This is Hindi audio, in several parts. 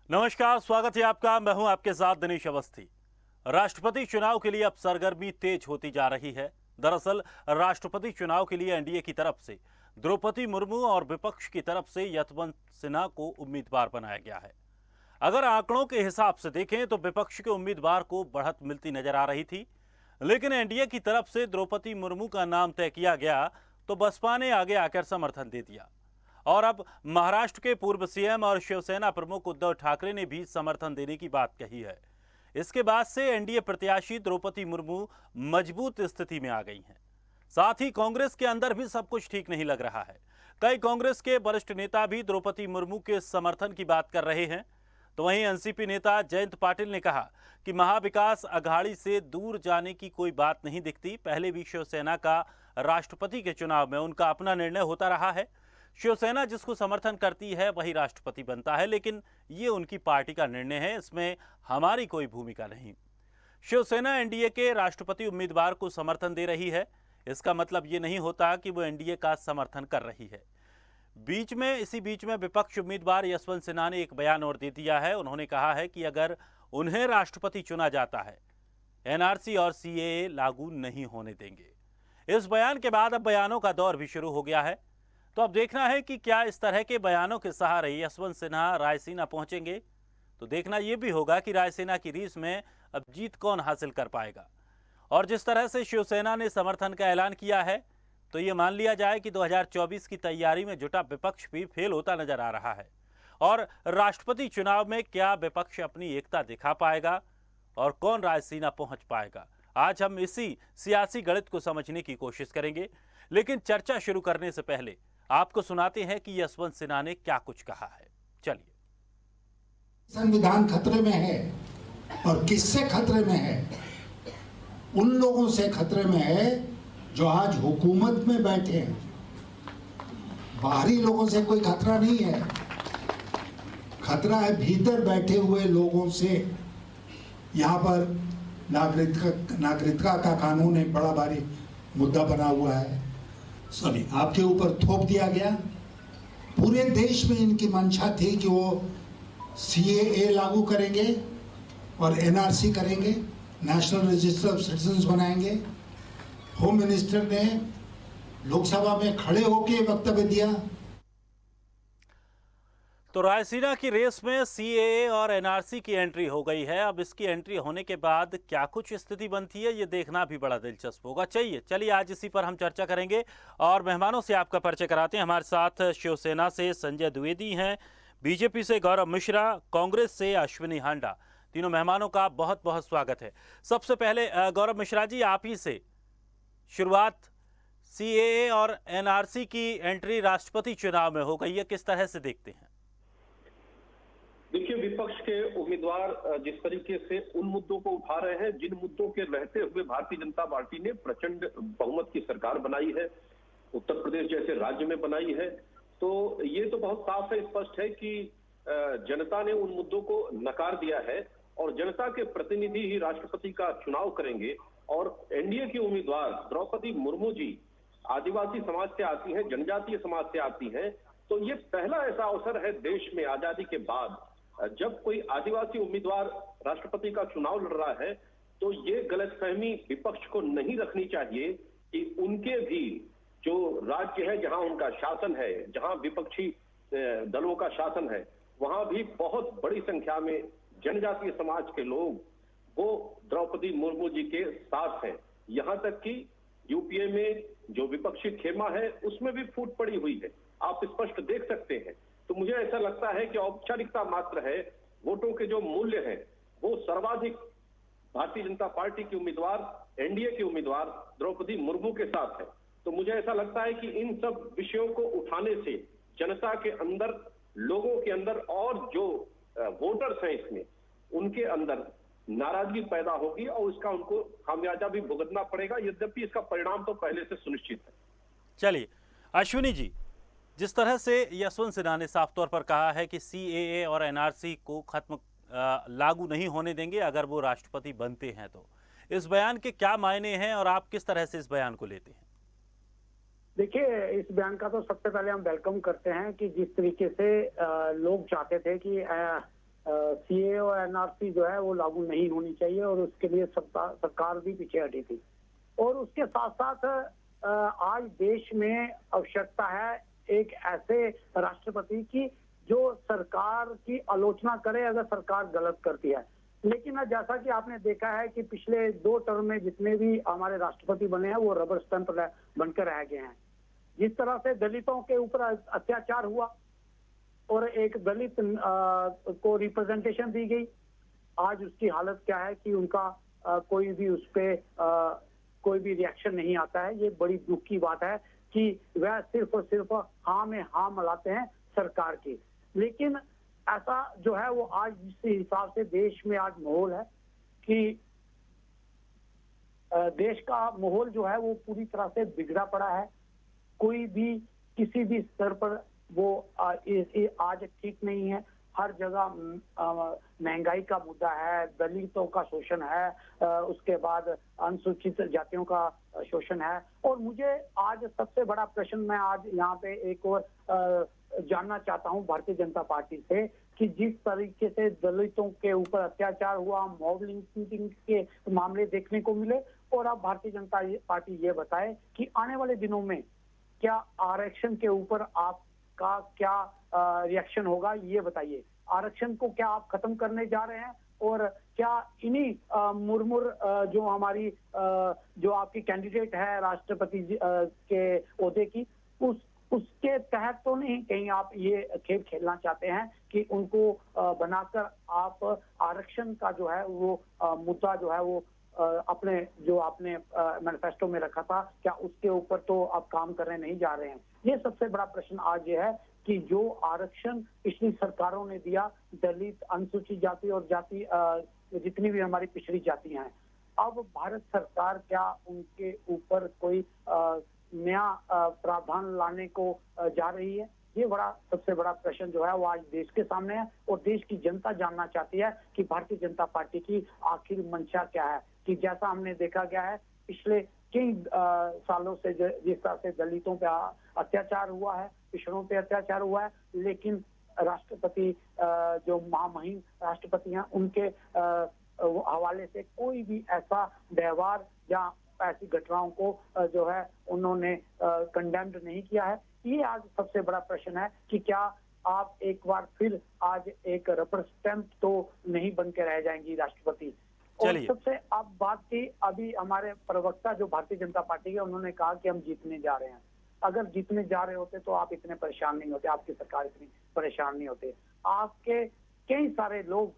नमस्कार, स्वागत है आपका। मैं हूं आपके साथ दिनेश अवस्थी। राष्ट्रपति चुनाव के लिए अब सरगर्मी तेज होती जा रही है। दरअसल राष्ट्रपति चुनाव के लिए एनडीए की तरफ से द्रौपदी मुर्मू और विपक्ष की तरफ से यशवंत सिन्हा को उम्मीदवार बनाया गया है। अगर आंकड़ों के हिसाब से देखें तो विपक्ष के उम्मीदवार को बढ़त मिलती नजर आ रही थी, लेकिन एनडीए की तरफ से द्रौपदी मुर्मू का नाम तय किया गया तो बसपा ने आगे आकर समर्थन दे दिया। और अब महाराष्ट्र के पूर्व सीएम और शिवसेना प्रमुख उद्धव ठाकरे ने भी समर्थन देने की बात कही है। इसके बाद से एनडीए प्रत्याशी द्रौपदी मुर्मू मजबूत स्थिति में आ गई हैं। साथ ही कांग्रेस के अंदर भी सब कुछ ठीक नहीं लग रहा है। कई कांग्रेस के वरिष्ठ नेता भी द्रौपदी मुर्मू के समर्थन की बात कर रहे हैं। तो वहीं एनसीपी नेता जयंत पाटिल ने कहा कि महाविकास अघाड़ी से दूर जाने की कोई बात नहीं दिखती। पहले भी शिवसेना का राष्ट्रपति के चुनाव में उनका अपना निर्णय होता रहा है। शिवसेना जिसको समर्थन करती है वही राष्ट्रपति बनता है, लेकिन ये उनकी पार्टी का निर्णय है, इसमें हमारी कोई भूमिका नहीं। शिवसेना एनडीए के राष्ट्रपति उम्मीदवार को समर्थन दे रही है, इसका मतलब ये नहीं होता कि वो एनडीए का समर्थन कर रही है। इसी बीच में विपक्ष उम्मीदवार यशवंत सिन्हा ने एक बयान और दे दिया है। उन्होंने कहा है कि अगर उन्हें राष्ट्रपति चुना जाता है, एनआरसी और सीएए लागू नहीं होने देंगे। इस बयान के बाद अब बयानों का दौर भी शुरू हो गया है। तो अब देखना है कि क्या इस तरह के बयानों के सहारे यशवंत सिन्हा रायसीना पहुंचेंगे। तो देखना यह भी होगा कि रायसीना की रीस में अब जीत कौन हासिल कर पाएगा। और जिस तरह से शिवसेना ने समर्थन का ऐलान किया है, तो ये मान लिया जाए कि 2024 की तैयारी में जुटा विपक्ष भी फेल होता नजर आ रहा है। और राष्ट्रपति चुनाव में क्या विपक्ष अपनी एकता दिखा पाएगा और कौन रायसीना पहुंच पाएगा, आज हम इसी सियासी गणित को समझने की कोशिश करेंगे। लेकिन चर्चा शुरू करने से पहले आपको सुनाते हैं कि यशवंत सिन्हा ने क्या कुछ कहा है। चलिए। संविधान खतरे में है, और किससे खतरे में है? उन लोगों से खतरे में है जो आज हुकूमत में बैठे हैं। बाहरी लोगों से कोई खतरा नहीं है, खतरा है भीतर बैठे हुए लोगों से। यहाँ पर नागरिकता का कानून एक बड़ा भारी मुद्दा बना हुआ है, आपके ऊपर थोप दिया गया। पूरे देश में इनकी मंशा थी कि वो सीएए लागू करेंगे और एनआरसी करेंगे, नेशनल रजिस्टर ऑफ सिटीजन्स बनाएंगे। होम मिनिस्टर ने लोकसभा में खड़े होकर वक्तव्य दिया। तो रायसीना की रेस में सीएए और एनआरसी की एंट्री हो गई है। अब इसकी एंट्री होने के बाद क्या कुछ स्थिति बनती है, ये देखना भी बड़ा दिलचस्प होगा। चलिए आज इसी पर हम चर्चा करेंगे और मेहमानों से आपका परिचय कराते हैं। हमारे साथ शिवसेना से संजय द्विवेदी हैं, बीजेपी से गौरव मिश्रा, कांग्रेस से अश्विनी हांडा। तीनों मेहमानों का बहुत बहुत स्वागत है। सबसे पहले गौरव मिश्रा जी, आप ही से शुरुआत। सीएए और एनआरसी की एंट्री राष्ट्रपति चुनाव में हो गई है, किस तरह से देखते हैं? देखिए, विपक्ष के उम्मीदवार जिस तरीके से उन मुद्दों को उठा रहे हैं जिन मुद्दों के रहते हुए भारतीय जनता पार्टी ने प्रचंड बहुमत की सरकार बनाई है, उत्तर प्रदेश जैसे राज्य में बनाई है, तो ये तो बहुत साफ है, स्पष्ट है कि जनता ने उन मुद्दों को नकार दिया है और जनता के प्रतिनिधि ही राष्ट्रपति का चुनाव करेंगे। और एनडीए की उम्मीदवार द्रौपदी मुर्मू जी आदिवासी समाज से आती हैं, जनजातीय समाज से आती हैं, तो ये पहला ऐसा अवसर है देश में आजादी के बाद जब कोई आदिवासी उम्मीदवार राष्ट्रपति का चुनाव लड़ रहा है। तो ये गलतफहमी विपक्ष को नहीं रखनी चाहिए कि उनके भी जो राज्य है जहां उनका शासन है, जहां विपक्षी दलों का शासन है, वहां भी बहुत बड़ी संख्या में जनजातीय समाज के लोग वो द्रौपदी मुर्मू जी के साथ हैं। यहां तक कि यूपीए में जो विपक्षी खेमा है उसमें भी फूट पड़ी हुई है, आप स्पष्ट देख सकते हैं। तो मुझे ऐसा लगता है कि औपचारिकता मात्र है, वोटों के जो मूल्य हैं वो सर्वाधिक भारतीय जनता पार्टी की उम्मीदवार, एनडीए की उम्मीदवार द्रौपदी मुर्मू के साथ है। तो मुझे ऐसा लगता है कि इन सब विषयों को उठाने से जनता के अंदर, लोगों के अंदर और जो वोटर्स हैं इसमें, उनके अंदर नाराजगी पैदा होगी और उसका उनको खामियाजा भी भुगतना पड़ेगा, यद्यपि इसका परिणाम तो पहले से सुनिश्चित है। चलिए अश्विनी जी, जिस तरह से यशवंत सिन्हा ने साफ तौर पर कहा है कि सीएए और एनआरसी को लागू नहीं होने देंगे अगर वो राष्ट्रपति बनते हैं, तो इस बयान के क्या मायने हैं और आप किस तरह से इस बयान को लेते हैं? देखिए, इस बयान का तो सबसे पहले हम वेलकम करते हैं कि जिस तरीके से लोग चाहते थे कि सीए और एनआरसी जो है वो लागू नहीं होनी चाहिए, और उसके लिए सरकार भी पीछे हटी थी। और उसके साथ साथ आज देश में आवश्यकता है एक ऐसे राष्ट्रपति की जो सरकार की आलोचना करे अगर सरकार गलत करती है। लेकिन जैसा कि आपने देखा है कि पिछले 2 टर्म में जितने भी हमारे राष्ट्रपति बने हैं वो रबर स्टैंप बनकर रह गए हैं। जिस तरह से दलितों के ऊपर अत्याचार हुआ और एक दलित को रिप्रेजेंटेशन दी गई, आज उसकी हालत क्या है कि उनका कोई भी उस पे कोई भी रिएक्शन नहीं आता है। ये बड़ी दुख की बात है कि वह सिर्फ और सिर्फ हाँ में हाँ मिलाते हैं सरकार की। लेकिन ऐसा जो है वो आज जिस हिसाब से देश में आज माहौल है कि देश का माहौल जो है वो पूरी तरह से बिगड़ा पड़ा है। कोई भी किसी भी स्तर पर वो आज ठीक नहीं है। हर जगह महंगाई का मुद्दा है, दलितों का शोषण है, उसके बाद अनुसूचित जातियों का शोषण है। और मुझे आज सबसे बड़ा प्रश्न मैं आज यहाँ पे एक और जानना चाहता हूँ भारतीय जनता पार्टी से कि जिस तरीके से दलितों के ऊपर अत्याचार हुआ, मॉब लिंचिंग के मामले देखने को मिले, और अब भारतीय जनता पार्टी ये बताए कि आने वाले दिनों में क्या आरक्षण के ऊपर आपका क्या रिएक्शन होगा, ये बताइए। आरक्षण को क्या आप खत्म करने जा रहे हैं, और क्या इन्हीं मुर्मुर जो हमारी जो आपकी कैंडिडेट है राष्ट्रपति के ओहदे की, उसके तहत तो नहीं कहीं आप ये खेल खेलना चाहते हैं कि उनको बनाकर आप आरक्षण का जो है वो मुद्दा जो है वो अपने जो आपने मैनिफेस्टो में रखा था, क्या उसके ऊपर तो आप काम करने नहीं जा रहे हैं? ये सबसे बड़ा प्रश्न आज ये है कि जो आरक्षण पिछली सरकारों ने दिया दलित, अनुसूचित जाति और जाति जितनी भी हमारी पिछड़ी जातियां हैं, अब भारत सरकार क्या उनके ऊपर कोई नया प्रावधान लाने को जा रही है? ये बड़ा सबसे बड़ा प्रश्न जो है वो आज देश के सामने है, और देश की जनता जानना चाहती है कि भारतीय जनता पार्टी की आखिर मंशा क्या है। कि जैसा हमने देखा गया है पिछले कई सालों से जिस तरह से दलितों पे अत्याचार हुआ है, पिछड़ों पे अत्याचार हुआ है, लेकिन राष्ट्रपति जो महामहिम राष्ट्रपति हैं उनके हवाले से कोई भी ऐसा व्यवहार या ऐसी घटनाओं को जो है उन्होंने कंडेम्ड नहीं किया है। ये आज सबसे बड़ा प्रश्न है कि क्या आप एक बार फिर आज एक रबर स्टैंप तो नहीं बन के रह जाएंगी राष्ट्रपति। और सबसे अब बात थी अभी हमारे प्रवक्ता जो भारतीय जनता पार्टी के, उन्होंने कहा कि हम जीतने जा रहे हैं। अगर जीतने जा रहे होते तो आप इतने परेशान नहीं होते, आपकी सरकार इतनी परेशान नहीं होते। आपके कई सारे लोग,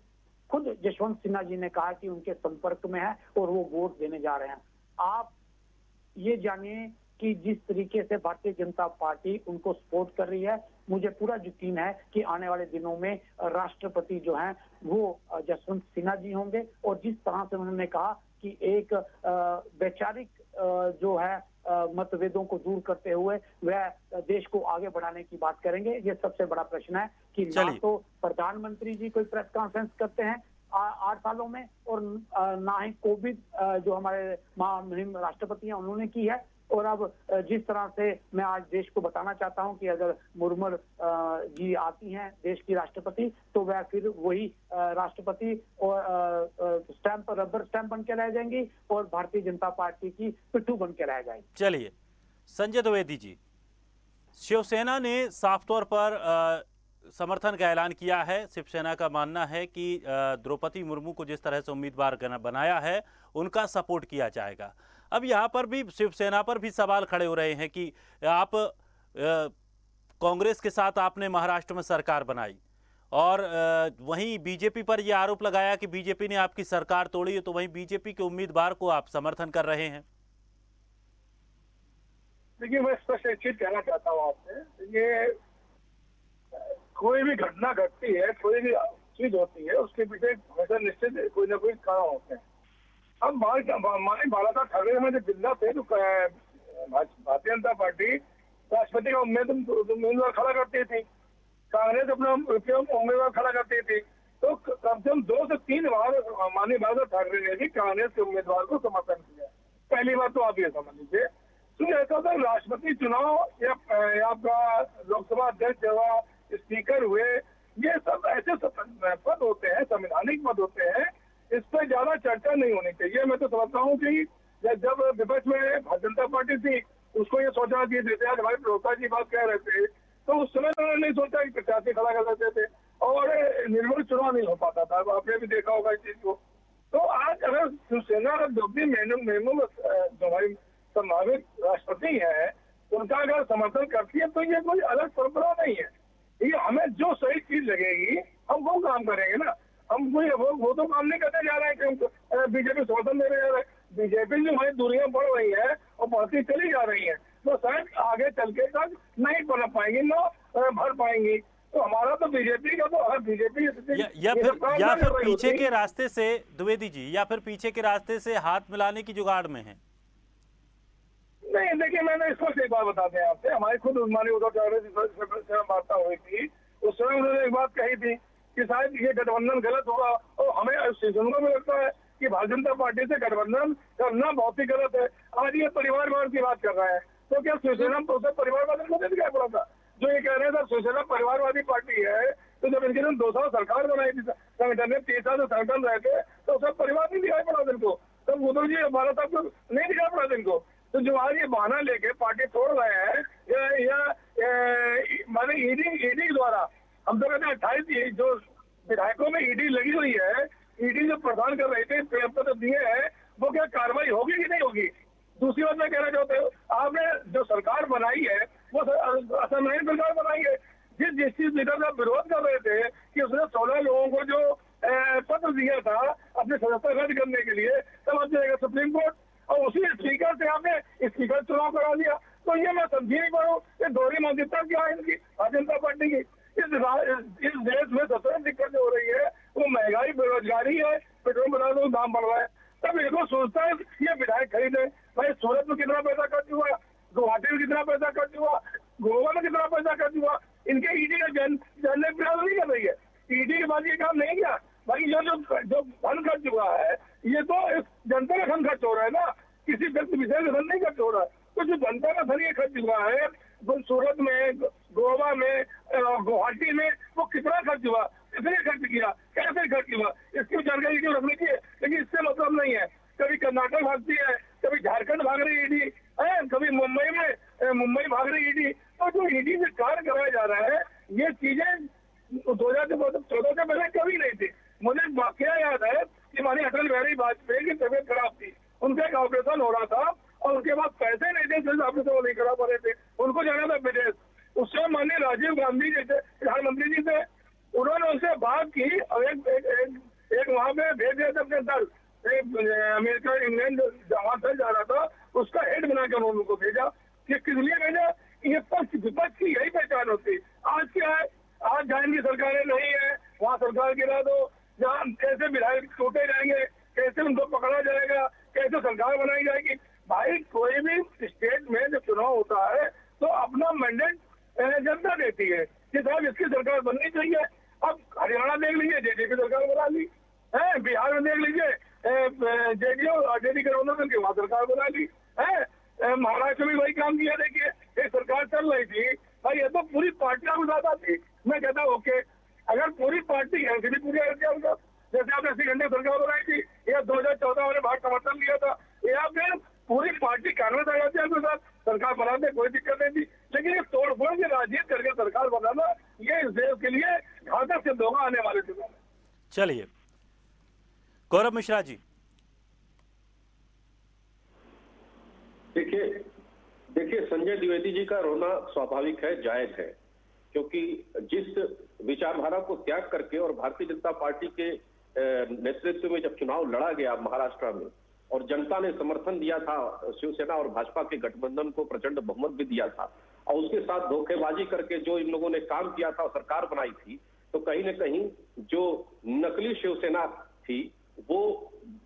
खुद जसवंत सिन्हा जी ने कहा कि उनके संपर्क में है और वो वोट देने जा रहे हैं। आप ये जानिए कि जिस तरीके से भारतीय जनता पार्टी उनको सपोर्ट कर रही है, मुझे पूरा यकीन है कि आने वाले दिनों में राष्ट्रपति जो हैं वो जसवंत सिन्हा जी होंगे। और जिस तरह से उन्होंने कहा कि एक वैचारिक जो है मतभेदों को दूर करते हुए वह देश को आगे बढ़ाने की बात करेंगे। ये सबसे बड़ा प्रश्न है कि ना तो प्रधानमंत्री जी कोई प्रेस कॉन्फ्रेंस करते हैं 8 सालों में, और ना ही कोविड जो हमारे महामहिम राष्ट्रपति हैं उन्होंने की है। और अब जिस तरह से मैं आज देश को बताना चाहता हूं कि अगर मुर्मू जी आती हैं देश की राष्ट्रपति, तो वह फिर वही राष्ट्रपति और स्टैंप रबर स्टैंप बन के रह जाएंगी और भारतीय जनता पार्टी की पिट्ठू बन के रह जाएगी। चलिए संजय द्विवेदी जी, शिवसेना ने साफ तौर पर समर्थन का ऐलान किया है। शिवसेना का मानना है कि द्रौपदी मुर्मू को जिस तरह से उम्मीदवार बनाया है उनका सपोर्ट किया जाएगा। अब यहाँ पर भी शिवसेना पर भी सवाल खड़े हो रहे हैं कि आप कांग्रेस के साथ आपने महाराष्ट्र में सरकार बनाई, और वहीं बीजेपी पर यह आरोप लगाया कि बीजेपी ने आपकी सरकार तोड़ी है, तो वहीं बीजेपी के उम्मीदवार को आप समर्थन कर रहे हैं। देखिए, मैं स्पष्ट एक चीज कहना चाहता हूँ आपसे, ये कोई भी घटना घटती है, कोई भी चीज होती है, उसके पीछे हमेशा निश्चित कोई ना कोई कारण होते हैं। अब हमारे बालासाहेब ठाकरे में जब जिंदा थे तो भारतीय जनता पार्टी राष्ट्रपति का उम्मीदवार खड़ा करती थी, कांग्रेस अपना उम्मीदवार खड़ा करती थी। तो कम से कम 2 से 3 बार माननीय बालासाहेब ठाकरे ने भी कांग्रेस के उम्मीदवार को समर्थन किया। पहली बात तो आप ये समझ लीजिए। तो ऐसा था राष्ट्रपति चुनाव या आपका लोकसभा अध्यक्ष जब स्पीकर हुए ये सब ऐसे पद होते हैं, संवैधानिक पद होते हैं, इस पर ज्यादा चर्चा नहीं होनी चाहिए। मैं तो समझता हूँ कि जब विपक्ष में भारतीय जनता पार्टी थी, उसको ये सोचना चाहिए, जैसे आज हमारे प्रवक्ता जी बात कह रहे थे, तो उस समय तो उन्होंने नहीं सोचा कि प्रत्याशी खड़ा कर सकते थे और निर्मल चुनाव नहीं हो पाता था। आपने भी देखा होगा इस चीज को। तो आज अगर शिवसेना और द्रौपदी मुर्मू जो हमारी संभावित राष्ट्रपति है, उनका अगर समर्थन करती है तो ये कोई अलग परंपरा नहीं है। ये हमें जो सही चीज लगेगी हम वो काम करेंगे ना। हम कोई वो तो काम नहीं करने जा रहे हैं कि हम बीजेपी समर्थन देने जा रहे हैं। बीजेपी जो हमारी दूरियां बढ़ रही है और बढ़ती चली जा रही है, तो शायद आगे चल के तक नहीं पनप पाएंगी, न भर पाएंगी। तो हमारा तो बीजेपी का तो अगर बीजेपी या फिर पीछे के रास्ते से, द्विवेदी जी, या फिर पीछे के रास्ते से हाथ मिलाने की जुगाड़ में है। नहीं, देखिए मैंने इसको एक बात बताते हैं आपसे। हमारी खुद माननीय उद्धव ठाकरे से वार्ता हुई थी, उस समय उन्होंने एक बात कही थी कि शायद ये गठबंधन गलत होगा, और हमें शिवसेना में लगता है कि भारतीय जनता पार्टी से गठबंधन करना बहुत ही गलत है। आज ये परिवारवाद की बात कर रहे हैं, तो क्या शिवसेना तो उसे परिवारवाद को दिखाई पड़ा था? जो ये कह रहे हैं शिवसेना परिवारवादी पार्टी है, तो जब इनके 2 साल सरकार बनाई थी संगठन ने, 3 साल संगठन रहे थे, तो उसका परिवार नहीं दिखाई पड़ा जिनको। तब उद्धव जी हमारा तब नहीं दिखाई पड़ा जिनको। तो जो आज ये बहाना लेके पार्टी तोड़ रहे हैं या माने ईडी द्वारा, हम तो कहते हैं 28 जो विधायकों में ईडी लगी हुई है, ईडी जो प्रदान कर रहे थे, पत्र दिए हैं, वो क्या कार्रवाई होगी कि नहीं होगी? दूसरी बात मैं कहना चाहता हूँ, आपने जो सरकार बनाई है वो असंवैधानिक सरकार बनाई है। जिस चीज लीडर का विरोध कर रहे थे कि उसने 16 लोगों को जो पत्र दिया था अपने सदस्यता रद्द करने के लिए, तब अब जाएगा सुप्रीम कोर्ट और उसी स्पीकर से आपने स्पीकर चुनाव करा दिया। तो ये मैं समझी नहीं पा रहा हूँ, ये दोहरी मानसिकता क्या है इनकी भारतीय जनता पार्टी की। इस देश में सबसे दिक्कत हो रही है वो महंगाई, बेरोजगारी है, पेट्रोल का दाम बढ़ रहा है। तब इनको सोचता है ये विधायक खरीदे। भाई सूरत में कितना पैसा खर्च हुआ, गुवाहाटी में कितना पैसा खर्च हुआ, गोवा में कितना पैसा खर्च हुआ। इनके ईडी का जानने प्रयास नहीं कर रही है। ईडी के बाद ये काम नहीं किया। भाई ये जो धन खर्च हुआ है, ये तो जनता का धन खर्च हो रहा है ना, किसी व्यक्ति विशेष का धन नहीं खर्च हो रहा है। तो जो जनता का धन ये खर्च हुआ है, वो सूरत में, गोवा में, गुवाहाटी में, वो कितना खर्च हुआ, कितने खर्च किया, कैसे खर्च हुआ, इसकी जानकारी क्यों रखनी चाहिए। लेकिन इससे मतलब नहीं है। कभी कर्नाटक भागती है, कभी झारखंड भाग रही ईडी है, कभी मुंबई भाग रही ईडी। तो जो ईडी से कार्य कराया जा रहा है, ये चीजें 2014 से पहले कभी नहीं थी। मुझे वाकया याद है कि माननीय अटल बिहारी वाजपेयी की तबीयत खराब थी, उनका एक ऑपरेशन हो रहा था और उनके बाद पैसे नहीं थे, ऑपरेशन वो नहीं करा पा रहे थे, उनको जाना था विदेश। उस समय माननीय राजीव गांधी जी थे, प्रधानमंत्री जी थे, उन्होंने उनसे बात की और एक वहां पे भेज दिया था अपने दल, अमेरिका इंग्लैंड जहां से जा रहा था, उसका हेड बनाकर उन्होंने उनको भेजा। कि किस लिए भेजा? ये विपक्ष की यही पहचान होती। आज क्या है, आज जहाँ इनकी सरकारें नहीं है वहाँ सरकार गिरा दो, जहाँ कैसे विधायक टूटे जाएंगे, कैसे उनको पकड़ा जाएगा, कैसे सरकार बनाई जाएगी। भाई कोई भी स्टेट में जब चुनाव होता है तो अपना मैंडेट जनता देती है कि साहब इसकी सरकार बननी चाहिए। अब हरियाणा देख लीजिए, जेडीपी सरकार बना ली है, बिहार में देख लीजिए जेडीयू आरजेडी गठबंधन की वहाँ सरकार बना ली है, महाराष्ट्र में वही काम किया। देखिए एक सरकार चल रही थी, भाई ये तो पूरी पार्टियां के साथ आती। मैं कहता हूँ ओके, अगर पूरी पार्टी एनसीपी पूरी जैसे आपने 80 घंटे सरकार बनाई थी, या 2014 में भाग समर्थन लिया था, या फिर पूरी पार्टी कांग्रेस आ जाती है आपके साथ सरकार बनाने, कोई दिक्कत नहीं थी। लेकिन ये तोड़फोड़ की राजनीति करके सरकार बनाना, ये इस देश के लिए घातक सिद्ध होगा आने वाले दिनों में। चलिए गौरव मिश्रा जी। देखिए संजय द्विवेदी जी का रोना स्वाभाविक है, जायज है, क्योंकि जिस विचारधारा को त्याग करके और भारतीय जनता पार्टी के नेतृत्व में जब चुनाव लड़ा गया महाराष्ट्र में और जनता ने समर्थन दिया था शिवसेना और भाजपा के गठबंधन को, प्रचंड बहुमत भी दिया था, और उसके साथ धोखेबाजी करके जो इन लोगों ने काम किया था और सरकार बनाई थी, तो कहीं न कहीं जो नकली शिवसेना थी वो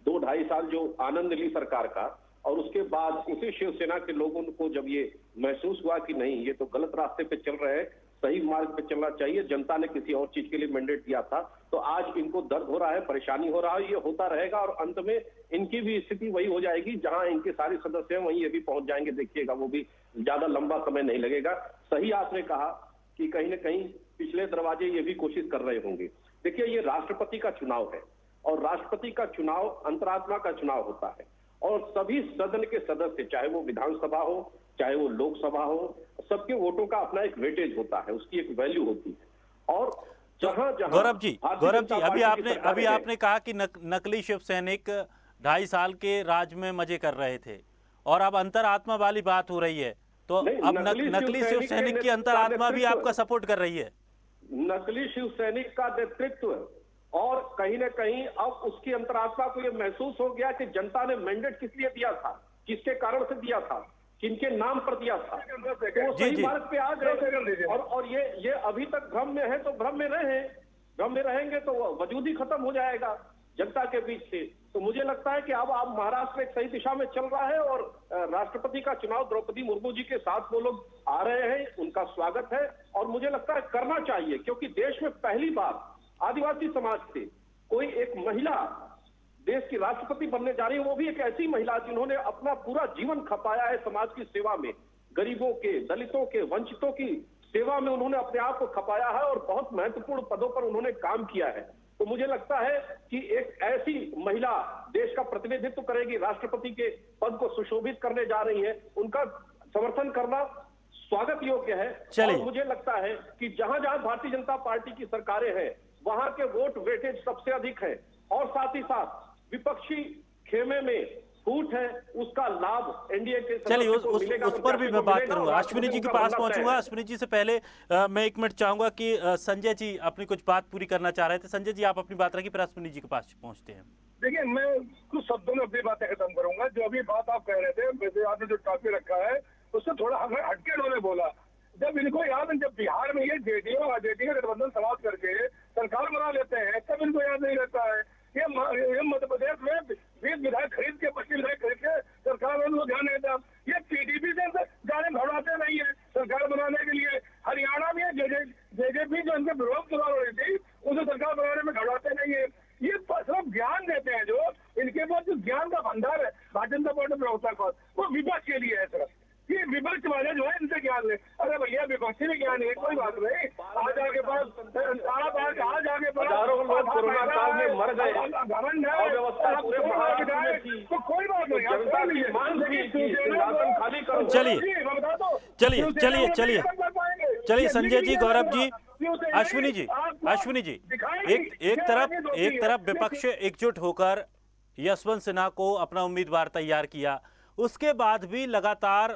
2-2.5 साल जो आनंद ली सरकार का, और उसके बाद उसी शिवसेना के लोगों को जब ये महसूस हुआ कि नहीं ये तो गलत रास्ते पे चल रहे हैं, सही मार्ग पे चलना चाहिए, जनता ने किसी और चीज के लिए मैंडेट दिया था, तो आज इनको दर्द हो रहा है, परेशानी हो रहा है, ये होता रहेगा और अंत में इनकी भी स्थिति वही हो जाएगी जहां इनके सारे सदस्य हैं वहीं ये भी पहुंच जाएंगे। देखिएगा वो भी ज्यादा लंबा समय नहीं लगेगा। सही आपने कहा कि कहीं ना कहीं पिछले दरवाजे ये भी कोशिश कर रहे होंगे। देखिए, ये राष्ट्रपति का चुनाव है और राष्ट्रपति का चुनाव अंतरात्मा का चुनाव होता है और सभी सदन के सदस्य, चाहे वो विधानसभा हो चाहे वो लोकसभा हो, सबके वोटों का अपना एक वेटेज होता है, उसकी एक वैल्यू होती है। और जहां जहां गौरव जी अभी आपने कहा कि नकली शिव सैनिक 2.5 साल के राज में मजे कर रहे थे और अब अंतरात्मा वाली बात हो रही है, तो अब नकली शिव सैनिक की अंतरात्मा भी आपका सपोर्ट कर रही है। नकली शिव सैनिक का नेतृत्व और कहीं ना कहीं अब उसकी अंतरात्मा को यह महसूस हो गया कि जनता ने मैंडेट किस लिए दिया था, किसके कारण से दिया था, किनके नाम पर दिया था, तो वो सही मार्ग पे आ गए। और ये अभी तक भ्रम में है, तो भ्रम में रहेंगे तो वजूद ही खत्म हो जाएगा जनता के बीच से। तो मुझे लगता है कि अब आप महाराष्ट्र एक सही दिशा में चल रहा है और राष्ट्रपति का चुनाव द्रौपदी मुर्मू जी के साथ वो लोग आ रहे हैं, उनका स्वागत है और मुझे लगता है करना चाहिए, क्योंकि देश में पहली बार आदिवासी समाज से कोई एक महिला देश की राष्ट्रपति बनने जा रही है, वो भी एक ऐसी महिला जिन्होंने अपना पूरा जीवन खपाया है समाज की सेवा में, गरीबों के, दलितों के, वंचितों की सेवा में उन्होंने अपने आप को खपाया है और बहुत महत्वपूर्ण पदों पर उन्होंने काम किया है। तो मुझे लगता है कि एक ऐसी महिला देश का प्रतिनिधित्व करेगी, राष्ट्रपति के पद को सुशोभित करने जा रही है, उनका समर्थन करना स्वागत योग्य है। और मुझे लगता है कि जहां जहां भारतीय जनता पार्टी की सरकारें हैं वहां के वोट वेटेज सबसे अधिक है और साथ ही साथ विपक्षी खेमे में फूट है, उसका लाभ एनडीए के चलिए उस पर भी मैं बात करूंगा। अश्विनी जी के पास पहुंचूंगा। अश्विनी जी से पहले मैं 1 मिनट चाहूंगा कि संजय जी अपनी कुछ बात पूरी करना चाह रहे थे। संजय जी आप अपनी बात रखिए, फिर अश्विनी जी के पास पहुंचते हैं। देखिए, मैं कुछ शब्दों में अपनी बातें खत्म करूंगा। जो अभी बात आप कह रहे थे, वैसे आपने जो टॉपिक रखा है उससे थोड़ा हमें हटके उन्होंने बोला। जब इनको याद है, जब बिहार में ये जेडीयू और जेडीयू का गठबंधन समाप्त करके सरकार बना लेते हैं, तब इनको याद नहीं रहता है। ये मध्य प्रदेश में 20 विधायक खरीद के, 25 विधायक खरीद के सरकार में उनको ध्यान नहीं देता। ये टीडीपी से जाने घबराते नहीं है सरकार बनाने के लिए। हरियाणा में जेजेपी जो उनके विरोध चुनाव हो रही थी, उसे सरकार बनाने में घबराते नहीं है। ये सिर्फ ज्ञान देते हैं, जो इनके पास जो ज्ञान का भंडार है भारतीय जनता पार्टी प्रवक्ता का, वो विपक्ष के लिए है सिर्फ। ये विपक्ष वाले जो है इनसे ज्ञान ले। अरे भैया, विपक्षी भी ज्ञान है, कोई बात नहीं। आज आगे पास हजारों लोग कोरोना काल में मर गए, अव्यवस्था पूरे महाराष्ट्र में थी, तो कोई बात नहीं। जनता की मांग थी कि सिंहासन खाली करो। चलिए संजय जी, गौरव जी, अश्विनी जी, एक तरफ विपक्ष एकजुट होकर यशवंत सिन्हा को अपना उम्मीदवार तैयार किया, उसके बाद भी लगातार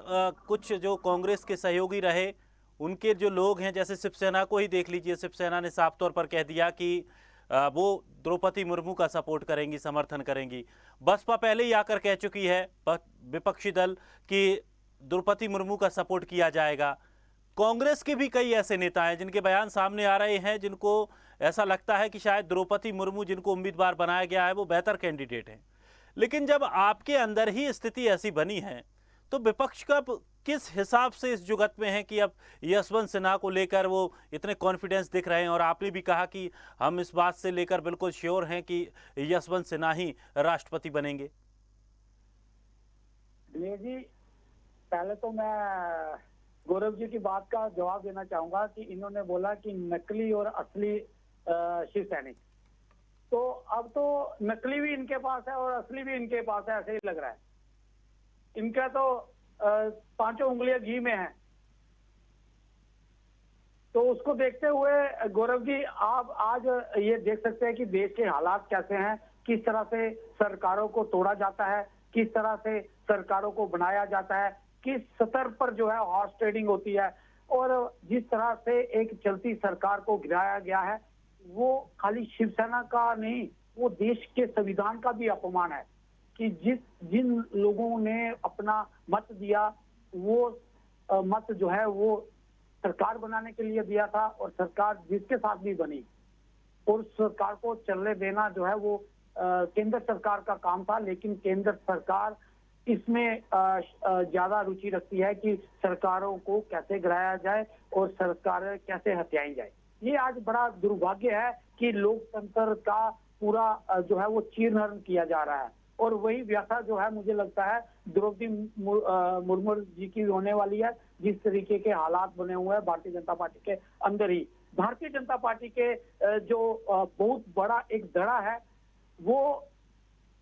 कुछ जो कांग्रेस के सहयोगी रहे, उनके जो लोग हैं, जैसे शिवसेना को ही देख लीजिए, शिवसेना ने साफ तौर पर कह दिया कि वो द्रौपदी मुर्मू का सपोर्ट करेंगी, समर्थन करेंगी। बसपा पहले ही आकर कह चुकी है, विपक्षी दल, कि द्रौपदी मुर्मू का सपोर्ट किया जाएगा। कांग्रेस के भी कई ऐसे नेता हैं जिनके बयान सामने आ रहे हैं, जिनको ऐसा लगता है कि शायद द्रौपदी मुर्मू जिनको उम्मीदवार बनाया गया है वो बेहतर कैंडिडेट हैं। लेकिन जब आपके अंदर ही स्थिति ऐसी बनी है, तो विपक्ष का किस हिसाब से इस जुगत में है कि अब यशवंत सिन्हा को लेकर वो इतने कॉन्फिडेंस दिख रहे हैं? और आपने भी कहा कि हम इस बात से लेकर बिल्कुल श्योर हैं कि यशवंत सिन्हा ही राष्ट्रपति बनेंगे। जी, पहले तो मैं गौरव जी की बात का जवाब देना चाहूंगा कि इन्होंने बोला कि नकली और असली शिव सैनिक, तो अब तो नकली भी इनके पास है और असली भी इनके पास है, ऐसे ही लग रहा है। इनका तो 5 उंगलियां घी में है। तो उसको देखते हुए गौरव जी, आप आज ये देख सकते हैं कि देश के हालात कैसे हैं, किस तरह से सरकारों को तोड़ा जाता है, किस तरह से सरकारों को बनाया जाता है, किस स्तर पर जो है हॉर्स ट्रेडिंग होती है, और जिस तरह से एक चलती सरकार को गिराया गया है, वो खाली शिवसेना का नहीं, वो देश के संविधान का भी अपमान है कि जिन लोगों ने अपना मत दिया, वो मत जो है वो सरकार बनाने के लिए दिया था, और सरकार जिसके साथ भी बनी, और सरकार को चलने देना जो है वो केंद्र सरकार का काम था। लेकिन केंद्र सरकार इसमें ज्यादा रुचि रखती है कि सरकारों को कैसे गिराया जाए और सरकारें कैसे हत्याई जाए। ये आज बड़ा दुर्भाग्य है कि लोकतंत्र का पूरा जो है वो चीरहरण किया जा रहा है। और वही व्यथा जो है मुझे लगता है द्रौपदी मुर्मू जी की होने वाली है। जिस तरीके के हालात बने हुए हैं भारतीय जनता पार्टी के अंदर ही, भारतीय जनता पार्टी के जो बहुत बड़ा एक धड़ा है वो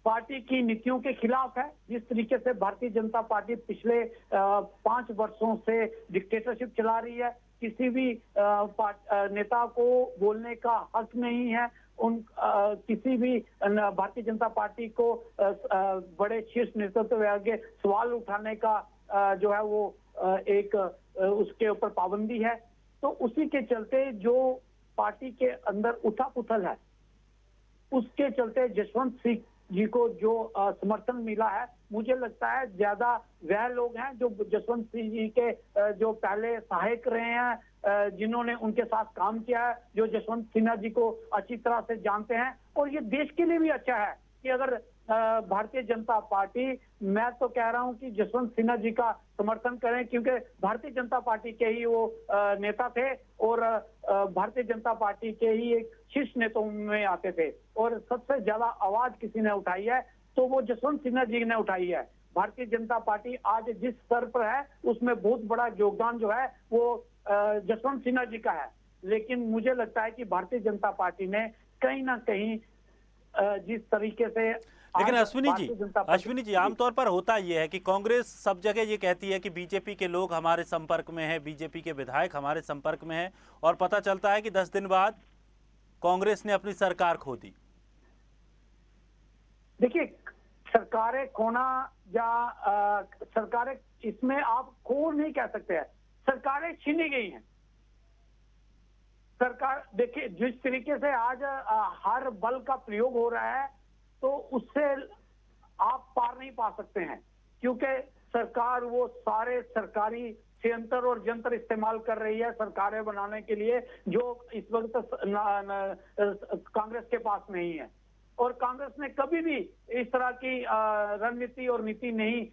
पार्टी की नीतियों के खिलाफ है। जिस तरीके से भारतीय जनता पार्टी पिछले 5 वर्षों से डिक्टेटरशिप चला रही है, किसी भी नेता को बोलने का हक नहीं है, किसी भी भारतीय जनता पार्टी को बड़े शीर्ष नेतृत्व के आगे सवाल उठाने का जो है वो एक उसके ऊपर पाबंदी है। तो उसी के चलते जो पार्टी के अंदर उथल-पुथल है, उसके चलते जसवंत सिंह जी को जो समर्थन मिला है, मुझे लगता है ज्यादा वह लोग हैं जो जसवंत सिंह जी के जो पहले सहायक रहे हैं, जिन्होंने उनके साथ काम किया है, जो जसवंत सिन्हा जी को अच्छी तरह से जानते हैं। और ये देश के लिए भी अच्छा है कि अगर भारतीय जनता पार्टी, मैं तो कह रहा हूं कि जसवंत सिन्हा जी का समर्थन करें, क्योंकि भारतीय जनता पार्टी के ही वो नेता थे और भारतीय जनता पार्टी के ही एक शीर्ष नेताओं में आते थे। और सबसे ज्यादा आवाज किसी ने उठाई है तो वो जसवंत सिन्हा जी ने उठाई है। भारतीय जनता पार्टी आज जिस स्तर पर है उसमें बहुत बड़ा योगदान जो है वो जसवंत सिन्हा जी का है। लेकिन मुझे लगता है कि भारतीय जनता पार्टी ने कहीं ना कहीं जिस तरीके से, लेकिन अश्विनी जी आमतौर पर होता यह है कि कांग्रेस सब जगह ये कहती है कि बीजेपी के लोग हमारे संपर्क में हैं, बीजेपी के विधायक हमारे संपर्क में हैं, और पता चलता है कि 10 दिन बाद कांग्रेस ने अपनी सरकार खो दी। देखिए, सरकारें खोना या सरकारें, इसमें आप खो नहीं कह सकते हैं, सरकारें छीनी गई हैं। सरकार देखिए जिस तरीके से आज हर बल का प्रयोग हो रहा है तो उससे आप पार नहीं पा सकते हैं, क्योंकि सरकार वो सारे सरकारी यंत्र और जंत्र इस्तेमाल कर रही है सरकारें बनाने के लिए, जो इस वक्त कांग्रेस के पास नहीं है। और कांग्रेस ने कभी भी इस तरह की रणनीति और नीति नहीं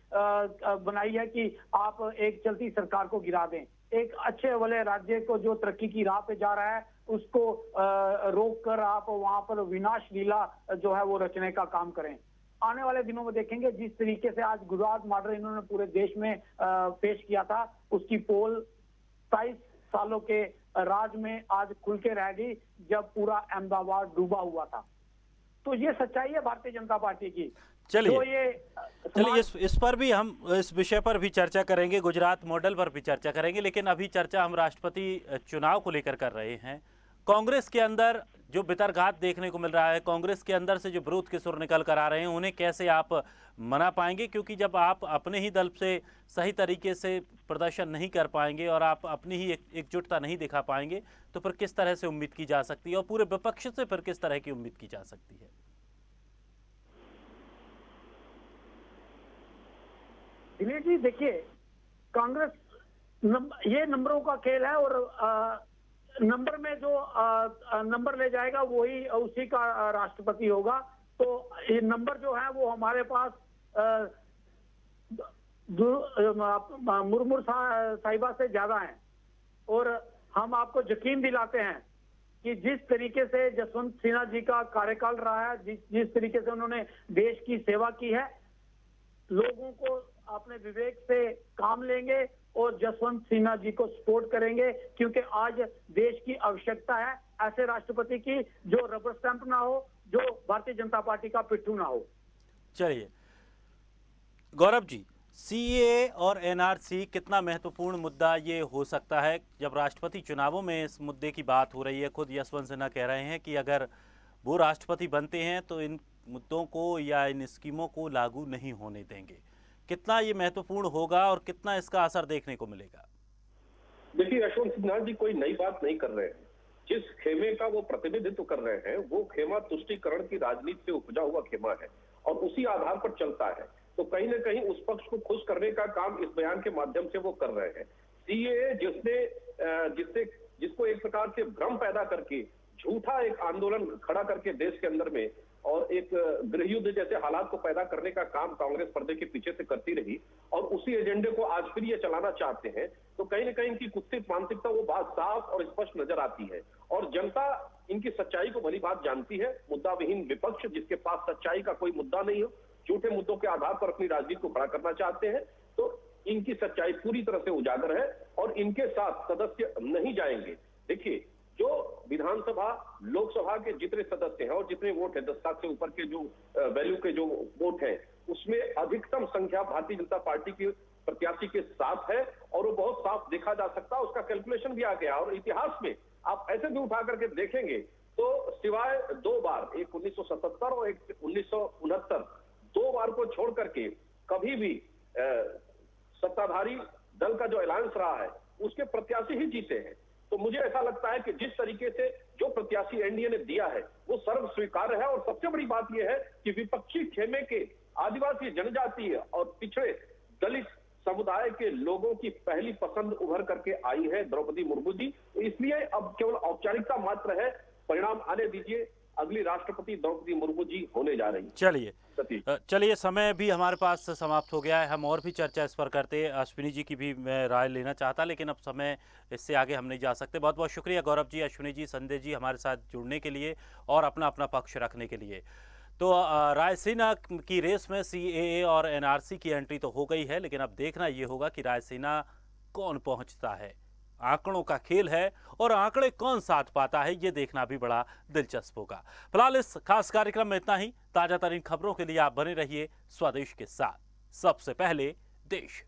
बनाई है कि आप एक चलती सरकार को गिरा दें। एक अच्छे वाले राज्य को जो तरक्की की राह पे जा रहा है उसको रोक कर आप वहां पर विनाश लीला जो है वो रचने का काम करें। आने वाले दिनों में देखेंगे जिस तरीके से आज गुजरात मॉडल इन्होंने पूरे देश में पेश किया था, उसकी पोल 27 सालों के राज में आज खुल के रह गई जब पूरा अहमदाबाद डूबा हुआ था। तो ये सच्चाई है भारतीय जनता पार्टी की। चलिए इस पर भी हम, इस विषय पर भी चर्चा करेंगे, गुजरात मॉडल पर भी चर्चा करेंगे, लेकिन अभी चर्चा हम राष्ट्रपति चुनाव को लेकर कर रहे हैं। कांग्रेस के अंदर जो बितरघात देखने को मिल रहा है, कांग्रेस के अंदर से जो विरोध के सुर निकल कर आ रहे हैं, उन्हें कैसे आप मना पाएंगे? क्योंकि जब आप अपने ही दल से सही तरीके से प्रदर्शन नहीं कर पाएंगे और आप अपनी ही एकजुटता नहीं दिखा पाएंगे तो फिर किस तरह से उम्मीद की जा सकती है, और पूरे विपक्ष से फिर किस तरह की उम्मीद की जा सकती है? दिनेश जी देखिए, कांग्रेस ये नंबरों का खेल है और नंबर में जो नंबर ले जाएगा वही उसी का राष्ट्रपति होगा। तो ये नंबर जो है वो हमारे पास मुर्मू साहिबा से ज्यादा है, और हम आपको यकीन दिलाते हैं कि जिस तरीके से जसवंत सिन्हा जी का कार्यकाल रहा है, जिस तरीके से उन्होंने देश की सेवा की है, लोगों को अपने विवेक से काम लेंगे और जसवंत सिन्हा जी को सपोर्ट करेंगे, क्योंकि आज देश की आवश्यकता है ऐसे राष्ट्रपति की जो रबर स्टैंप ना हो, जो भारतीय जनता पार्टी का पिट्ठू ना हो। चलिए गौरव जी, सीएए और एनआरसी कितना महत्वपूर्ण मुद्दा ये हो सकता है जब राष्ट्रपति चुनावों में इस मुद्दे की बात हो रही है? खुद जसवंत सिन्हा कह रहे हैं कि अगर वो राष्ट्रपति बनते हैं तो इन मुद्दों को या इन स्कीमों को लागू नहीं होने देंगे। कितना ये महत्वपूर्ण होगा और कितना इसका असर देखने को मिलेगा? देखिए, यशवंत सिन्हा जी कोई नई बात नहीं कर रहे हैं। जिस खेमे का वो प्रतिनिधित्व कर रहे हैं वो खेमा तुष्टीकरण की राजनीति से उपजा हुआ खेमा है और उसी आधार पर चलता है। तो कहीं ना कहीं उस पक्ष को खुश करने का काम इस बयान के माध्यम से वो कर रहे हैं। सीएए जिसको एक प्रकार से भ्रम पैदा करके झूठा एक आंदोलन खड़ा करके देश के अंदर में और एक गृह युद्ध जैसे हालात को पैदा करने का काम कांग्रेस पर्दे के पीछे से करती रही और उसी एजेंडे को आज फिर ये चलाना चाहते हैं। तो कहीं ना कहीं इनकी कुत्सित मानसिकता वो बात साफ और स्पष्ट नजर आती है और जनता इनकी सच्चाई को भली बात जानती है। मुद्दा विहीन विपक्ष जिसके पास सच्चाई का कोई मुद्दा नहीं हो झूठे मुद्दों के आधार पर अपनी राजनीति को खड़ा करना चाहते हैं, तो इनकी सच्चाई पूरी तरह से उजागर है और इनके साथ सदस्य नहीं जाएंगे। देखिए, जो विधानसभा लोकसभा के जितने सदस्य हैं और जितने वोट है 10 लाख से ऊपर के जो वैल्यू के जो वोट हैं, उसमें अधिकतम संख्या भारतीय जनता पार्टी के प्रत्याशी के साथ है और वो बहुत साफ देखा जा सकता है। उसका कैलकुलेशन भी आ गया और इतिहास में आप ऐसे भी उठा करके देखेंगे तो सिवाय 2 बार, एक 1977 और एक 1969, 2 बार को छोड़ करके कभी भी सत्ताधारी दल का जो अलायंस रहा है उसके प्रत्याशी ही जीते हैं। तो मुझे ऐसा लगता है कि जिस तरीके से जो प्रत्याशी एनडीए ने दिया है वो सर्व स्वीकार्य है। और सबसे बड़ी बात यह है कि विपक्षी खेमे के आदिवासी, जनजातीय और पिछड़े दलित समुदाय के लोगों की पहली पसंद उभर करके आई है द्रौपदी मुर्मू जी। इसलिए अब केवल औपचारिकता मात्र है, परिणाम आने दीजिए। अगली राष्ट्रपति द्रौपदी मुर्मू जी होने जा रही। चलिए, समय भी हमारे पास समाप्त हो गया है। हम और भी चर्चा इस पर करते, अश्विनी जी की भी मैं राय लेना चाहता, लेकिन अब समय इससे आगे हम नहीं जा सकते। बहुत बहुत शुक्रिया गौरव जी, अश्विनी जी, संजय जी हमारे साथ जुड़ने के लिए और अपना अपना पक्ष रखने के लिए। तो रायसीना की रेस में सीएए और एनआरसी की एंट्री तो हो गई है, लेकिन अब देखना ये होगा कि रायसीना कौन पहुंचता है। आंकड़ों का खेल है और आंकड़े कौन साथ पाता है, ये देखना भी बड़ा दिलचस्प होगा। फिलहाल इस खास कार्यक्रम में इतना ही। ताजा तरीन खबरों के लिए आप बने रहिए स्वदेश के साथ। सबसे पहले देश।